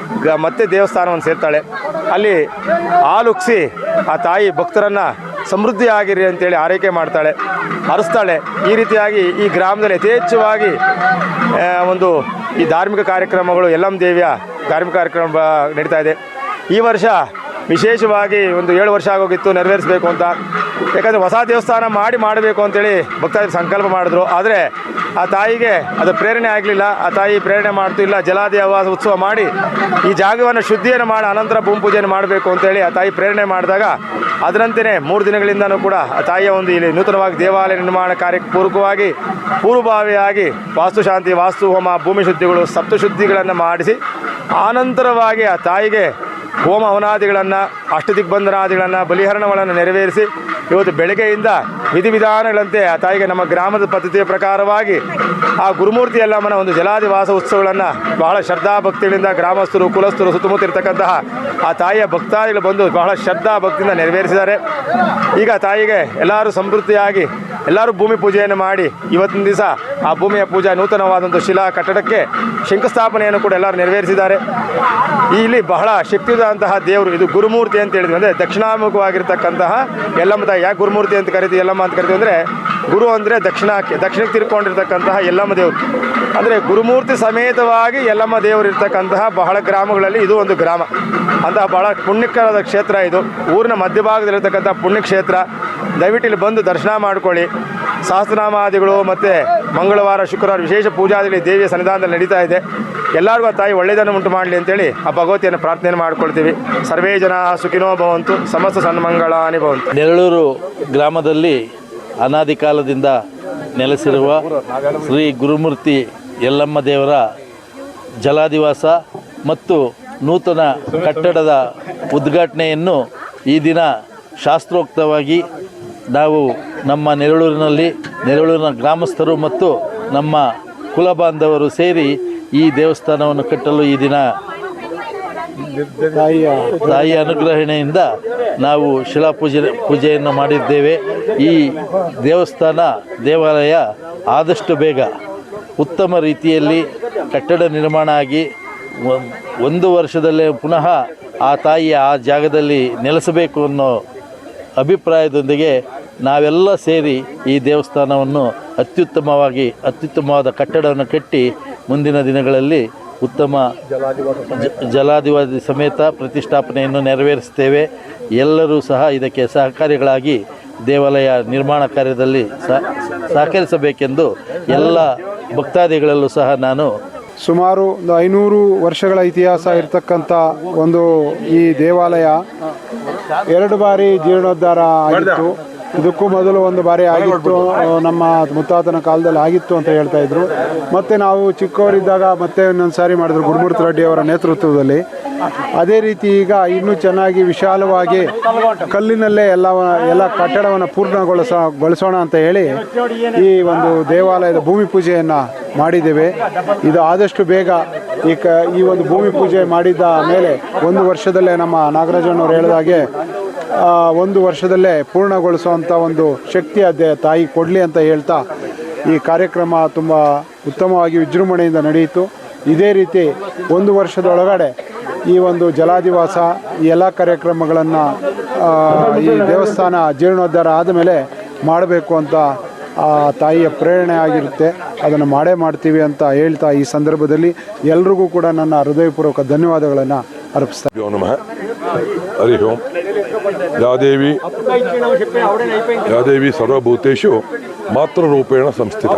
ಮತ್ತೆ ದೇವಸ್ಥಾನವನ್ನು ಸೇರ್ತಾಳೆ. ಅಲ್ಲಿ ಹಾಲುಕ್ಸಿ ಆ ತಾಯಿ ಭಕ್ತರನ್ನು ಸಮೃದ್ಧಿ ಆಗಿರಿ ಅಂತೇಳಿ ಆರೈಕೆ ಮಾಡ್ತಾಳೆ, ಹರಿಸ್ತಾಳೆ. ಈ ರೀತಿಯಾಗಿ ಈ ಗ್ರಾಮದಲ್ಲಿ ಯಥೇಚ್ಛವಾಗಿ ಒಂದು ಈ ಧಾರ್ಮಿಕ ಕಾರ್ಯಕ್ರಮಗಳು, ಯಲ್ಲಮ್ಮ ದೇವಿಯ ಧಾರ್ಮಿಕ ಕಾರ್ಯಕ್ರಮ ನಡೀತಾ ಇದೆ. ಈ ವರ್ಷ ವಿಶೇಷವಾಗಿ ಒಂದು 7 ವರ್ಷ ಆಗೋಗಿತ್ತು ನೆರವೇರಿಸಬೇಕು ಅಂತ. ಯಾಕಂದರೆ ಹೊಸ ದೇವಸ್ಥಾನ ಮಾಡಬೇಕು ಅಂತೇಳಿ ಭಕ್ತಾದಿಗಳು ಸಂಕಲ್ಪ ಮಾಡಿದ್ರು. ಆದರೆ ಆ ತಾಯಿಗೆ ಅದು ಪ್ರೇರಣೆ ಆಗಲಿಲ್ಲ. ಆ ತಾಯಿ ಪ್ರೇರಣೆ ಮಾಡ್ತು, ಇಲ್ಲ ಜಲಾದೇವ ಉತ್ಸವ ಮಾಡಿ ಈ ಜಾಗವನ್ನು ಶುದ್ಧಿಯನ್ನು ಮಾಡಿ ಅನಂತರ ಭೂಮಿ ಪೂಜೆಯನ್ನು ಮಾಡಬೇಕು ಅಂತೇಳಿ ಆ ತಾಯಿ ಪ್ರೇರಣೆ ಮಾಡಿದಾಗ ಅದರಂತೆಯೇ 3 ದಿನಗಳಿಂದನೂ ಕೂಡ ಆ ತಾಯಿಯ ಒಂದು ಇಲ್ಲಿ ನೂತನವಾಗಿ ದೇವಾಲಯ ನಿರ್ಮಾಣ ಕಾರ್ಯಕ್ಕೆ ಪೂರ್ವಭಾವಿಯಾಗಿ ವಾಸ್ತುಶಾಂತಿ, ವಾಸ್ತು ಹೋಮ, ಭೂಮಿ ಶುದ್ಧಿಗಳು, ಸಪ್ತಶುದ್ಧಿಗಳನ್ನು ಮಾಡಿಸಿ ಆನಂತರವಾಗಿ ಆ ತಾಯಿಗೆ ಹೋಮ ಹವನಾದಿಗಳನ್ನು, ಅಷ್ಟದಿಗ್ಬಂಧನಾದಿಗಳನ್ನು, ಬಲಿಹರಣಗಳನ್ನು ನೆರವೇರಿಸಿ ಇವತ್ತು ಬೆಳಗ್ಗೆಯಿಂದ ವಿಧಿವಿಧಾನಗಳಂತೆ ಆ ತಾಯಿಗೆ ನಮ್ಮ ಗ್ರಾಮದ ಪದ್ಧತಿಯ ಪ್ರಕಾರವಾಗಿ ಆ ಗುರುಮೂರ್ತಿ ಯಲ್ಲಮ್ಮನ ಒಂದು ಜಲಾದಿವಾಸ ಉತ್ಸವಗಳನ್ನು ಬಹಳ ಶ್ರದ್ಧಾಭಕ್ತಿಗಳಿಂದ ಗ್ರಾಮಸ್ಥರು, ಕುಲಸ್ಥರು, ಸುತ್ತಮುತ್ತ ಇರತಕ್ಕಂತಹ ಆ ತಾಯಿಯ ಭಕ್ತಾದಿಗಳು ಬಂದು ಬಹಳ ಶ್ರದ್ಧಾಭಕ್ತಿಯಿಂದ ನೆರವೇರಿಸಿದ್ದಾರೆ. ಈಗ ತಾಯಿಗೆ ಎಲ್ಲರೂ ಸಮೃದ್ಧಿಯಾಗಿ ಎಲ್ಲರೂ ಭೂಮಿ ಪೂಜೆಯನ್ನು ಮಾಡಿ ಇವತ್ತಿನ ದಿವಸ ಆ ಭೂಮಿಯ ಪೂಜಾ ನೂತನವಾದಂಥ ಶಿಲಾ ಕಟ್ಟಡಕ್ಕೆ ಶಂಕುಸ್ಥಾಪನೆಯನ್ನು ಕೂಡ ಎಲ್ಲರೂ ನೆರವೇರಿಸಿದ್ದಾರೆ. ಇಲ್ಲಿ ಬಹಳ ಶಕ್ತಿಯುತಂತಹ ದೇವರು, ಇದು ಗುರುಮೂರ್ತಿ ಅಂತ ಹೇಳಿದ್ವಿ. ಅಂದರೆ ದಕ್ಷಿಣಾಮುಖವಾಗಿರ್ತಕ್ಕಂತಹ ಯಲ್ಲಮ್ಮ ತಾಯಿ. ಯಾಕೆ ಗುರುಮೂರ್ತಿ ಅಂತ ಕರಿತೀವಿ, ಯಲ್ಲಮ್ಮ ಅಂತ ಕರಿತೀವಿ ಅಂದರೆ ಗುರು ಅಂದರೆ ದಕ್ಷಿಣಕ್ಕೆ ತಿರ್ಕೊಂಡಿರ್ತಕ್ಕಂತಹ ಯಲ್ಲಮ್ಮ ದೇವರು. ಅಂದರೆ ಗುರುಮೂರ್ತಿ ಸಮೇತವಾಗಿ ಯಲ್ಲಮ್ಮ ದೇವರು ಇರ್ತಕ್ಕಂತಹ ಬಹಳ ಗ್ರಾಮಗಳಲ್ಲಿ ಇದು ಒಂದು ಗ್ರಾಮ. ಅಂತಹ ಬಹಳ ಪುಣ್ಯಕರದ ಕ್ಷೇತ್ರ ಇದು. ಊರಿನ ಮಧ್ಯಭಾಗದಲ್ಲಿರ್ತಕ್ಕಂಥ ಪುಣ್ಯಕ್ಷೇತ್ರ. ದಯವಿಟ್ಟು ಇಲ್ಲಿ ಬಂದು ದರ್ಶನ ಮಾಡ್ಕೊಳ್ಳಿ. ಸಹಸ್ರನಾಮಾದಿಗಳು ಮತ್ತು ಮಂಗಳವಾರ, ಶುಕ್ರವಾರ ವಿಶೇಷ ಪೂಜಾದಿಗಳು ದೇವಿಯ ಸನ್ನಿಧಾನದಲ್ಲಿ ನಡೀತಾ ಇದೆ. ಎಲ್ಲರಿಗೂ ಆ ತಾಯಿ ಒಳ್ಳೆಯದನ್ನು ಉಂಟು ಮಾಡಲಿ ಅಂತೇಳಿ ಆ ಭಗವತಿಯನ್ನು ಪ್ರಾರ್ಥನೆ ಮಾಡ್ಕೊಳ್ತೀವಿ. ಸರ್ವೇ ಜನ ಸುಖಿನೋ ಭವಂತು, ಸಮಸ್ತ ಸನ್ಮಂಗಳಾನಿ ಭವಂತು. ನೆರಳೂರು ಗ್ರಾಮದಲ್ಲಿ ಅನಾದಿ ಕಾಲದಿಂದ ನೆಲೆಸಿರುವ ಶ್ರೀ ಗುರುಮೂರ್ತಿ ಯಲ್ಲಮ್ಮ ದೇವರ ಜಲಾದಿವಾಸ ಮತ್ತು ನೂತನ ಕಟ್ಟಡದ ಉದ್ಘಾಟನೆಯನ್ನು ಈ ದಿನ ಶಾಸ್ತ್ರೋಕ್ತವಾಗಿ ನಾವು ನಮ್ಮ ನೆರಳೂರಿನ ಗ್ರಾಮಸ್ಥರು ಮತ್ತು ನಮ್ಮ ಕುಲಬಾಂಧವರು ಸೇರಿ ಈ ದೇವಸ್ಥಾನವನ್ನು ಕಟ್ಟಲು ಈ ದಿನ ತಾಯಿಯ ಅನುಗ್ರಹಣೆಯಿಂದ ನಾವು ಪೂಜೆಯನ್ನು ಮಾಡಿದ್ದೇವೆ. ಈ ದೇವಾಲಯ ಆದಷ್ಟು ಬೇಗ ಉತ್ತಮ ರೀತಿಯಲ್ಲಿ ಕಟ್ಟಡ ನಿರ್ಮಾಣ ಆಗಿ 1 ವರ್ಷದಲ್ಲೇ ಪುನಃ ಆ ತಾಯಿಯ ಆ ಜಾಗದಲ್ಲಿ ನೆಲೆಸಬೇಕು ಅನ್ನೋ ಅಭಿಪ್ರಾಯದೊಂದಿಗೆ ನಾವೆಲ್ಲ ಸೇರಿ ಈ ದೇವಸ್ಥಾನವನ್ನು ಅತ್ಯುತ್ತಮವಾದ ಕಟ್ಟಡವನ್ನು ಕಟ್ಟಿ ಮುಂದಿನ ದಿನಗಳಲ್ಲಿ ಉತ್ತಮ ಜಲಾದಿವಾಸಿ ಸಮೇತ ಪ್ರತಿಷ್ಠಾಪನೆಯನ್ನು ನೆರವೇರಿಸ್ತೇವೆ. ಎಲ್ಲರೂ ಸಹ ಇದಕ್ಕೆ ಸಹಕಾರಿಗಳಾಗಿ ದೇವಾಲಯ ನಿರ್ಮಾಣ ಕಾರ್ಯದಲ್ಲಿ ಸಹಕರಿಸಬೇಕೆಂದು ಎಲ್ಲ ಭಕ್ತಾದಿಗಳಲ್ಲೂ ಸಹ ನಾನು ಸುಮಾರು ಒಂದು 500 ವರ್ಷಗಳ ಇತಿಹಾಸ ಇರತಕ್ಕಂಥ ಒಂದು ಈ ದೇವಾಲಯ 2 ಬಾರಿ ಜೀರ್ಣೋದ್ಧಾರ ಆಗಿತ್ತು. ಇದಕ್ಕೂ ಮೊದಲು 1 ಬಾರಿ ಆಗಿತ್ತು, ನಮ್ಮ ಮುತ್ತಾತನ ಕಾಲದಲ್ಲಿ ಆಗಿತ್ತು ಅಂತ ಹೇಳ್ತಾ ಇದ್ರು. ಮತ್ತು ನಾವು ಚಿಕ್ಕವರಿದ್ದಾಗ ಮತ್ತೆ ಇನ್ನೊಂದು ಸಾರಿ ಮಾಡಿದ್ರು ಗುರುಮೂರ್ತಿ ರೆಡ್ಡಿ ಅವರ ನೇತೃತ್ವದಲ್ಲಿ. ಅದೇ ರೀತಿ ಈಗ ಇನ್ನೂ ಚೆನ್ನಾಗಿ ವಿಶಾಲವಾಗಿ ಕಲ್ಲಿನಲ್ಲೇ ಎಲ್ಲ ಕಟ್ಟಡವನ್ನು ಪೂರ್ಣಗೊಳಿಸೋಣ ಅಂತ ಹೇಳಿ ಈ ಒಂದು ದೇವಾಲಯದ ಭೂಮಿ ಪೂಜೆಯನ್ನು ಮಾಡಿದ್ದೇವೆ. ಇದು ಆದಷ್ಟು ಬೇಗ ಈ ಒಂದು ಭೂಮಿ ಪೂಜೆ ಮಾಡಿದ ಮೇಲೆ 1 ವರ್ಷದಲ್ಲೇ ನಮ್ಮ ನಾಗರಾಜನವರು ಹೇಳಿದಾಗೆ 1 ವರ್ಷದಲ್ಲೇ ಪೂರ್ಣಗೊಳಿಸುವಂಥ ಒಂದು ಶಕ್ತಿ ತಾಯಿ ಕೊಡಲಿ ಅಂತ ಹೇಳ್ತಾ ಈ ಕಾರ್ಯಕ್ರಮ ತುಂಬ ಉತ್ತಮವಾಗಿ ವಿಜೃಂಭಣೆಯಿಂದ ನಡೆಯಿತು. ಇದೇ ರೀತಿ 1 ವರ್ಷದೊಳಗಡೆ ಈ ಒಂದು ಜಲಾದಿವಾಸ ಈ ಎಲ್ಲ ಕಾರ್ಯಕ್ರಮಗಳನ್ನು ಈ ದೇವಸ್ಥಾನ ಜೀರ್ಣೋದ್ಧಾರ ಆದಮೇಲೆ ಮಾಡಬೇಕು ಅಂತ ತಾಯಿಯ ಪ್ರೇರಣೆ ಆಗಿರುತ್ತೆ. ಅದನ್ನು ಮಾಡ್ತೀವಿ ಅಂತ ಹೇಳ್ತಾ ಈ ಸಂದರ್ಭದಲ್ಲಿ ಎಲ್ರಿಗೂ ಕೂಡ ನನ್ನ ಹೃದಯಪೂರ್ವಕ ಧನ್ಯವಾದಗಳನ್ನು ಅರ್ಪಿಸ್ತಾ ನಮಃ. ಹರಿ ಓಂ. ಯಾದೇವಿ ಸರ್ವಭೂತೇಷು ಮಾತೃರೂಪೇಣ ಸಂಸ್ಥಿತ.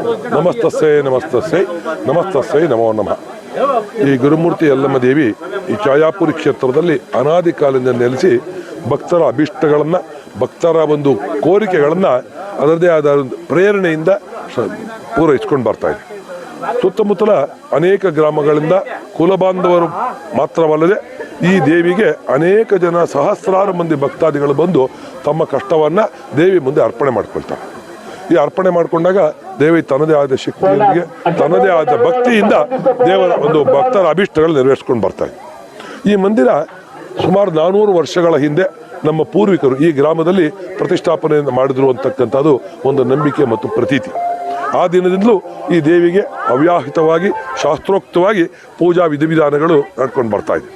ನಮಸ್ತಸ್ಸೈ ನಮೋ ನಮಃ. ಈ ಗುರುಮೂರ್ತಿ ಯಲ್ಲಮ್ಮ ದೇವಿ ಈ ಛಾಯಾಪುರಿ ಕ್ಷೇತ್ರದಲ್ಲಿ ಅನಾದಿ ಕಾಲದಿಂದ ನೆಲೆಸಿ ಭಕ್ತರ ಅಭಿಷ್ಟಗಳನ್ನು, ಭಕ್ತರ ಒಂದು ಕೋರಿಕೆಗಳನ್ನು ಅದರದೇ ಆದ ಪ್ರೇರಣೆಯಿಂದ ಪೂರೈಸ್ಕೊಂಡು ಬರ್ತಾ ಇದೆ. ಸುತ್ತಮುತ್ತಲ ಅನೇಕ ಗ್ರಾಮಗಳಿಂದ ಕುಲಬಾಂಧವರು ಮಾತ್ರವಲ್ಲದೆ ಈ ದೇವಿಗೆ ಅನೇಕ ಜನ, ಸಹಸ್ರಾರು ಮಂದಿ ಭಕ್ತಾದಿಗಳು ಬಂದು ತಮ್ಮ ಕಷ್ಟವನ್ನು ದೇವಿ ಮುಂದೆ ಅರ್ಪಣೆ ಮಾಡ್ಕೊಳ್ತಾರೆ. ಈ ಅರ್ಪಣೆ ಮಾಡಿಕೊಂಡಾಗ ದೇವಿ ತನ್ನದೇ ಆದ ಶಕ್ತಿಯೊಂದಿಗೆ, ತನ್ನದೇ ಆದ ಭಕ್ತಿಯಿಂದ ದೇವರ ಒಂದು ಭಕ್ತರ ಅಭಿಷ್ಟಗಳು ನೆರವೇರಿಸ್ಕೊಂಡು ಬರ್ತಾರೆ. ಈ ಮಂದಿರ ಸುಮಾರು 400 ವರ್ಷಗಳ ಹಿಂದೆ ನಮ್ಮ ಪೂರ್ವಿಕರು ಈ ಗ್ರಾಮದಲ್ಲಿ ಪ್ರತಿಷ್ಠಾಪನೆಯನ್ನು ಮಾಡಿದ್ರು ಅಂತಕ್ಕಂಥದ್ದು ಒಂದು ನಂಬಿಕೆ ಮತ್ತು ಪ್ರತೀತಿ. ಆ ದಿನದಿಂದಲೂ ಈ ದೇವಿಗೆ ಅವ್ಯಾಹಿತವಾಗಿ ಶಾಸ್ತ್ರೋಕ್ತವಾಗಿ ಪೂಜಾ ವಿಧಿವಿಧಾನಗಳು ನಡ್ಕೊಂಡು ಬರ್ತಾ ಇದೆ.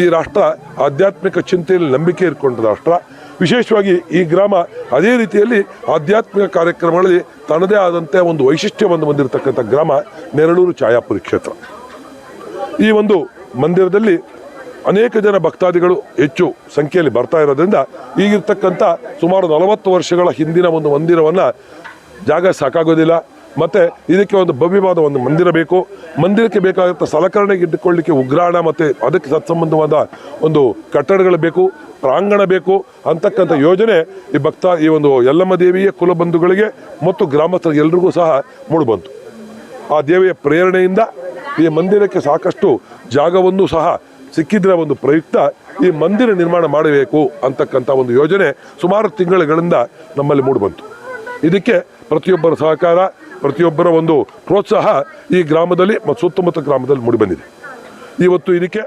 ಈ ರಾಷ್ಟ್ರ ಆಧ್ಯಾತ್ಮಿಕ ಚಿಂತೆಯಲ್ಲಿ ನಂಬಿಕೆ ಇಟ್ಕೊಂಡ ರಾಷ್ಟ್ರ. ವಿಶೇಷವಾಗಿ ಈ ಗ್ರಾಮ ಅದೇ ರೀತಿಯಲ್ಲಿ ಆಧ್ಯಾತ್ಮಿಕ ಕಾರ್ಯಕ್ರಮಗಳಲ್ಲಿ ತನ್ನದೇ ಆದಂತೆ ಒಂದು ವೈಶಿಷ್ಟ್ಯವನ್ನು ಹೊಂದಿರತಕ್ಕಂಥ ಗ್ರಾಮ ನೆರಳೂರು ಛಾಯಾಪುರಿ ಕ್ಷೇತ್ರ. ಈ ಒಂದು ಮಂದಿರದಲ್ಲಿ ಅನೇಕ ಜನ ಭಕ್ತಾದಿಗಳು ಹೆಚ್ಚು ಸಂಖ್ಯೆಯಲ್ಲಿ ಬರ್ತಾ ಇರೋದ್ರಿಂದ ಈಗಿರ್ತಕ್ಕಂಥ ಸುಮಾರು 40 ವರ್ಷಗಳ ಹಿಂದಿನ ಒಂದು ಮಂದಿರವನ್ನು ಜಾಗ ಸಾಕಾಗೋದಿಲ್ಲ. ಮತ್ತು ಇದಕ್ಕೆ ಒಂದು ಭವ್ಯವಾದ ಒಂದು ಮಂದಿರ ಬೇಕು. ಮಂದಿರಕ್ಕೆ ಬೇಕಾದಂಥ ಸಲಕರಣೆಗೆ ಇಟ್ಟುಕೊಳ್ಳಲಿಕ್ಕೆ ಉಗ್ರಾಣ ಮತ್ತು ಅದಕ್ಕೆ ಸತ್ಸಂಬಂಧವಾದ ಒಂದು ಕಟ್ಟಡಗಳು ಬೇಕು, ಪ್ರಾಂಗಣ ಬೇಕು ಅಂತಕ್ಕಂಥ ಯೋಜನೆ ಈ ಒಂದು ಯಲ್ಲಮ್ಮ ದೇವಿಯ ಕುಲಬಂಧುಗಳಿಗೆ ಮತ್ತು ಗ್ರಾಮಸ್ಥರಿಗೆ ಎಲ್ರಿಗೂ ಸಹ ಮೂಡಿಬಂತು. ಆ ದೇವಿಯ ಪ್ರೇರಣೆಯಿಂದ ಈ ಮಂದಿರಕ್ಕೆ ಸಾಕಷ್ಟು ಜಾಗವನ್ನು ಸಹ ಸಿಕ್ಕಿದ್ರ ಒಂದು ಪ್ರಯುಕ್ತ ಈ ಮಂದಿರ ನಿರ್ಮಾಣ ಮಾಡಬೇಕು ಅಂತಕ್ಕಂಥ ಒಂದು ಯೋಜನೆ ಸುಮಾರು ತಿಂಗಳುಗಳಿಂದ ನಮ್ಮಲ್ಲಿ ಮೂಡಿಬಂತು. ಇದಕ್ಕೆ ಪ್ರತಿಯೊಬ್ಬರ ಸಹಕಾರ, ಪ್ರತಿಯೊಬ್ಬರ ಒಂದು ಪ್ರೋತ್ಸಾಹ ಈ ಗ್ರಾಮದಲ್ಲಿ ಮತ್ತು ಸುತ್ತಮುತ್ತ ಗ್ರಾಮದಲ್ಲಿ ಮೂಡಿಬಂದಿದೆ. ಇವತ್ತು ಇದಕ್ಕೆ